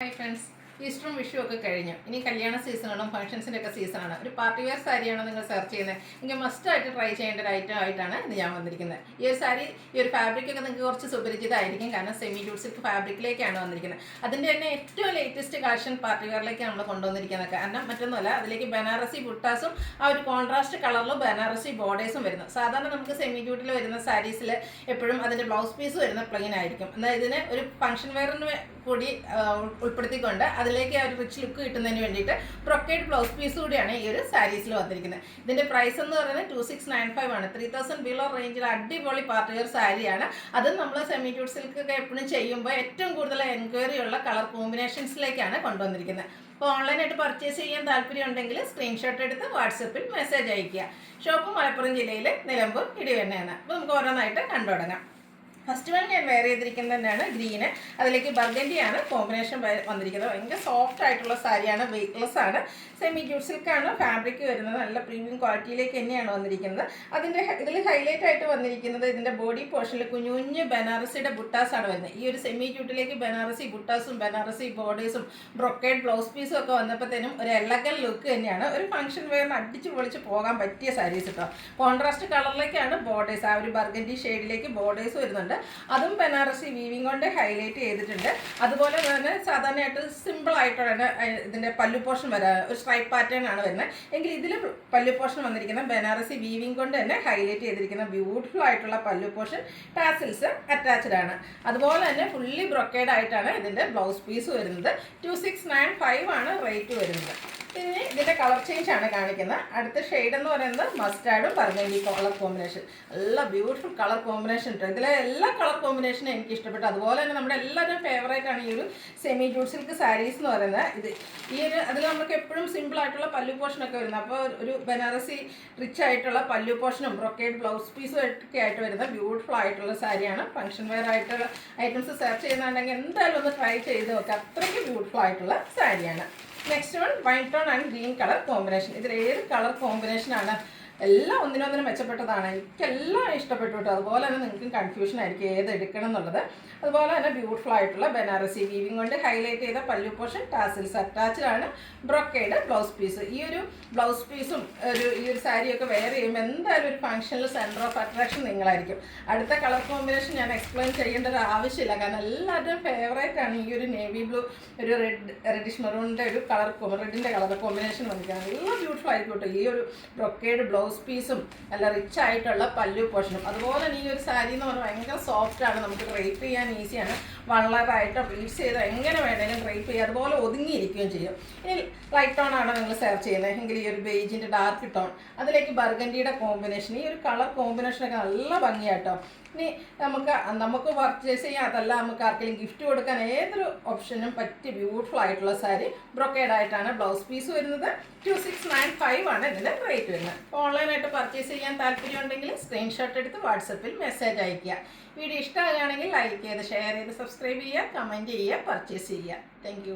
Hi friends, ഈസ്റ്ററും Vishu ഒക്കെ കഴിഞ്ഞു. ഇനി കല്യാണ സീസണാണ്, ഫംഗ്ഷൻസിൻ്റെ ഒക്കെ സീസണാണ്. ഒരു പാർട്ടി വെയർ സാരിയാണോ നിങ്ങൾ സെർച്ച് ചെയ്യുന്നത് എങ്കിൽ മസ്റ്റായിട്ട് ട്രൈ ചെയ്യേണ്ട ഒരു ഐറ്റം ആയിട്ടാണ് ഇത് ഞാൻ വന്നിരിക്കുന്നത്. ഈ ഒരു സാരി, ഈ ഒരു ഫാബ്രിക്കൊക്കെ നിങ്ങൾക്ക് കുറച്ച് സുപരിചിതമായിരിക്കും, കാരണം സെമി ജൂട്ട് സിൽക്ക് ഫാബ്രിക്കിലേക്കാണ് വന്നിരിക്കുന്നത്. അതിൻ്റെ തന്നെ ഏറ്റവും ലേറ്റസ്റ്റ് കളക്ഷൻ പാർട്ടി വെയറിലേക്ക് നമ്മൾ കൊണ്ടുവന്നിരിക്കുന്നത്. കാരണം മറ്റൊന്നുമല്ല, അതിലേക്ക് ബനാറസി ബുട്ടാസും ആ ഒരു കോൺട്രാസ്റ്റ് കളറിലും ബനാറസി ബോർഡേഴ്സും വരുന്നു. സാധാരണ നമുക്ക് സെമി ജൂട്ടിൽ വരുന്ന സാരീസിൽ എപ്പോഴും അതിൻ്റെ ബ്ലൗസ് പീസ് വരുന്ന പ്ലെയിൻ ആയിരിക്കും. എന്നാൽ ഇതിന് ഒരു ഫംഗ്ഷൻ വെയറിന് കൂടി ഉൾപ്പെടുത്തിക്കൊണ്ട് അതിലേക്ക് ആ ഒരു റിച്ച് ലുക്ക് കിട്ടുന്നതിന് വേണ്ടിയിട്ട് ബ്രൊക്കേഡ് ബ്ലൗസ് പീസ് കൂടിയാണ് ഈ ഒരു സാരീസിൽ വന്നിരിക്കുന്നത്. ഇതിൻ്റെ പ്രൈസ് എന്ന് പറയുന്നത് 2695 ആണ്. 3000 ബിലോ റേഞ്ചിൽ അടിപൊളി പാർട്ടി വെയർ സാരിയാണ്. അതും നമ്മൾ സെമി ജൂട്ട് സിൽക്ക് ഒക്കെ എപ്പോഴും ചെയ്യുമ്പോൾ ഏറ്റവും കൂടുതൽ എൻക്വയറി ഉള്ള കളർ കോമ്പിനേഷൻസിലേക്കാണ് കൊണ്ടുവന്നിരിക്കുന്നത്. അപ്പോൾ ഓൺലൈനായിട്ട് പർച്ചേസ് ചെയ്യാൻ താല്പര്യം ഉണ്ടെങ്കിൽ സ്ക്രീൻഷോട്ട് എടുത്ത് വാട്സപ്പിൽ മെസ്സേജ് അയയ്ക്കുക. ഷോപ്പ് മലപ്പുറം ജില്ലയിൽ നിലമ്പൂർ ഇടിവണ്ണയാണ്. അപ്പോൾ നമുക്ക് ഓരോന്നായിട്ട് കണ്ടു തുടങ്ങാം. ഫസ്റ്റ് വൺ ഞാൻ വെയർ ചെയ്തിരിക്കുന്നത് തന്നെയാണ് ഗ്രീന്. അതിലേക്ക് ബർഗൻഡിയാണ് കോമ്പിനേഷൻ വന്നിരിക്കുന്നത്. ഭയങ്കര സോഫ്റ്റ് ആയിട്ടുള്ള സാരിയാണ്, വെയ്റ്റ്ലെസ് ആണ്, സെമി ജൂട്ട് സിൽക്കാണ് ഫാബ്രിക് വരുന്നത്. നല്ല പ്രീമിയം ക്വാളിറ്റിയിലേക്ക് തന്നെയാണ് വന്നിരിക്കുന്നത്. ഇതിൽ ഹൈലൈറ്റ് ആയിട്ട് വന്നിരിക്കുന്നത് ഇതിൻ്റെ ബോഡി പോർഷനിൽ കുഞ്ഞു കുഞ്ഞ് ബനാറസിയുടെ ബുട്ടാസാണ് വരുന്നത്. ഈ ഒരു സെമി ജൂട്ടിലേക്ക് ബനാറസി ബുട്ടാസും ബനാറസി ബോർഡേഴ്സും ബ്രൊക്കേഡ് ബ്ലൗസ് പീസും ഒക്കെ വന്നപ്പോഴത്തേനും ഒരു എലഗൻ ലുക്ക് തന്നെയാണ്. ഒരു ഫംഗ്ഷൻ വെയറിന് അടിച്ച് പൊളിച്ച് പോകാൻ പറ്റിയ സാരീസ് കേട്ടോ. കോൺട്രാസ്റ്റ് കളറിലേക്കാണ് ബോർഡേഴ്സ്, ആ ഒരു ബർഗൻഡി ഷെയ്ഡിലേക്ക് ബോർഡേഴ്സ് വരുന്നുണ്ട്. അതും ബനാറസി വീവിങ് കൊണ്ട് ഹൈലൈറ്റ് ചെയ്തിട്ടുണ്ട്. അതുപോലെ തന്നെ സാധാരണയായിട്ട് സിമ്പിൾ ആയിട്ടാണ് ഇതിൻ്റെ പല്ലു പോർഷൻ വരാൻ, ഒരു സ്ട്രൈപ്പ് പാറ്റേൺ ആണ് വരുന്നത്. എങ്കിൽ ഇതിൽ പല്ലു പോർഷൻ വന്നിരിക്കുന്ന ബനാറസി വീവിങ് കൊണ്ട് തന്നെ ഹൈലൈറ്റ് ചെയ്തിരിക്കുന്ന ബ്യൂട്ടിഫുൾ ആയിട്ടുള്ള പല്ലു പോർഷൻ, ടാസിൽസ് അറ്റാച്ച്ഡ് ആണ്. അതുപോലെ തന്നെ ഫുള്ളി ബ്രൊക്കേഡ് ആയിട്ടാണ് ഇതിൻ്റെ ബ്ലൗസ് പീസ് വരുന്നത്. 2695 ആണ് റേറ്റ് വരുന്നത്. ഇനി ഇതിൻ്റെ കളർ ചേഞ്ച് ആണ് കാണിക്കുന്നത്. അടുത്ത ഷെയ്ഡ് എന്ന് പറയുന്നത് മസ്റ്റാർഡും ബർഗൻഡി കളർ കോമ്പിനേഷൻ. നല്ല ബ്യൂട്ടിഫുൾ കളർ കോമ്പിനേഷൻ ഉണ്ട്. ഇതിലെ എല്ലാ കളർ കോമ്പിനേഷനും എനിക്ക് ഇഷ്ടപ്പെട്ടു. അതുപോലെ തന്നെ നമ്മുടെ എല്ലാവരും ഫേവറേറ്റ് ആണ് ഈ ഒരു സെമി ജൂട്ട് സിൽക്ക് സാരീസ് എന്ന് പറയുന്നത്. അതിൽ നമുക്ക് എപ്പോഴും സിമ്പിൾ ആയിട്ടുള്ള പല്ലു പോർഷനൊക്കെ വരുന്നത്. അപ്പോൾ ഒരു ബനാറസി റിച്ച് ആയിട്ടുള്ള പല്ലു പോർഷനും ബ്രൊക്കേഡ് ബ്ലൗസ് പീസും ഒക്കെ ആയിട്ട് വരുന്ന ബ്യൂട്ടിഫുൾ ആയിട്ടുള്ള സാരിയാണ്. ഫംഗ്ഷൻ വെയർ ആയിട്ടുള്ള ഐറ്റംസ് സെർച്ച് ചെയ്യുന്നുണ്ടെങ്കിൽ എന്തായാലും ഒന്ന് ട്രൈ ചെയ്ത് നോക്കുക. അത്രയ്ക്ക് ബ്യൂട്ടിഫുൾ ആയിട്ടുള്ള സാരിയാണ്. Next one wine tone and green colour combination. ഇതിൽ ഏത് കളർ കോമ്പിനേഷനാണ്? എല്ലാം ഒന്നിനൊന്നിനും മെച്ചപ്പെട്ടതാണ്. എനിക്കെല്ലാം ഇഷ്ടപ്പെട്ടു കേട്ടോ. അതുപോലെ തന്നെ നിങ്ങൾക്കും കൺഫ്യൂഷൻ ആയിരിക്കും ഏത് എടുക്കണം എന്നുള്ളത്. അതുപോലെ തന്നെ ബ്യൂട്ടിഫുൾ ആയിട്ടുള്ള ബനാറസി വീവിങ് കൊണ്ട് ഹൈലൈറ്റ് ചെയ്ത പല്ലു പോർഷൻ, ടാസിൽസ് അറ്റാച്ച്ഡ് ആണ്, ബ്രൊക്കേഡ് ബ്ലൗസ് പീസ്. ഈ ഒരു ബ്ലൗസ് പീസും ഈ ഒരു സാരിയൊക്കെ വെയർ ചെയ്യുമ്പോൾ എന്തായാലും ഒരു ഫംഗ്ഷനിൽ സെൻറ്റർ ഓഫ് അട്രാക്ഷൻ നിങ്ങളായിരിക്കും. അടുത്ത കളർ കോമ്പിനേഷൻ ഞാൻ എക്സ്പ്ലെയിൻ ചെയ്യേണ്ട ഒരു ആവശ്യമില്ല, കാരണം എല്ലാവരുടെയും ഫേവറേറ്റ് ആണ് ഈ ഒരു നേവി ബ്ലൂ, ഒരു റെഡിഷ് മെറൂണിൻ്റെ ഒരു റെഡിൻ്റെ കളർ കോമ്പിനേഷൻ വന്നിരിക്കുന്നത്. നല്ല ബ്യൂട്ടിഫുൾ ആയിരിക്കും കേട്ടോ. ഈ ഒരു ബ്രൊക്കേഡ് ബ്ലൗസ് പീസും നല്ല റിച്ച് ആയിട്ടുള്ള പല്ലു പോർഷനും. അതുപോലെ തന്നെ ഈ ഒരു സാരി എന്ന് പറഞ്ഞാൽ ഭയങ്കര സോഫ്റ്റ് ആണ്, നമുക്ക് ഡ്രൈപ്പ് ചെയ്യാൻ ഈസിയാണ്. വളറായിട്ട് പ്ലീറ്റ്സ് ചെയ്ത് എങ്ങനെ വേണമെങ്കിലും ഡ്രൈപ്പ് ചെയ്യുക, അതുപോലെ ഒതുങ്ങിയിരിക്കുകയും ചെയ്യും. ഇനി ലൈറ്റ് ടോൺ ആണ് നിങ്ങൾ സെർച്ച് ചെയ്യുന്നത് എങ്കിൽ ഈ ഒരു ബേജിൻ്റെ ഡാർക്ക് ടോൺ, അതിലേക്ക് ബർഗൻഡിയുടെ കോമ്പിനേഷൻ, ഈ ഒരു കളർ കോമ്പിനേഷനൊക്കെ നല്ല ഭംഗിയാട്ടോ. ഇനി നമുക്ക് പർച്ചേസ് ചെയ്യാം, അതല്ല നമുക്ക് ആർക്കെങ്കിലും ഗിഫ്റ്റ് കൊടുക്കാൻ ഏതൊരു ഓപ്ഷനും പറ്റിയ ബ്യൂട്ടിഫുൾ ആയിട്ടുള്ള സാരി. ബ്രൊക്കേഡ് ആയിട്ടാണ് ബ്ലൗസ് പീസ് വരുന്നത്. 2695 ആണ് ഇതിൻ്റെ റേറ്റ് വരുന്നത്. ഓൺലൈനായിട്ട് പർച്ചേസ് ചെയ്യാൻ താല്പര്യം ഉണ്ടെങ്കിൽ സ്ക്രീൻഷോട്ട് എടുത്ത് വാട്സപ്പിൽ മെസ്സേജ് അയയ്ക്കുക. വീഡിയോ ഇഷ്ടമാകുകയാണെങ്കിൽ ലൈക്ക് ചെയ്ത് ഷെയർ ചെയ്ത് സബ്സ്ക്രൈബ് ചെയ്യുക, കമൻറ്റ് ചെയ്യുക, പർച്ചേസ് ചെയ്യുക. താങ്ക്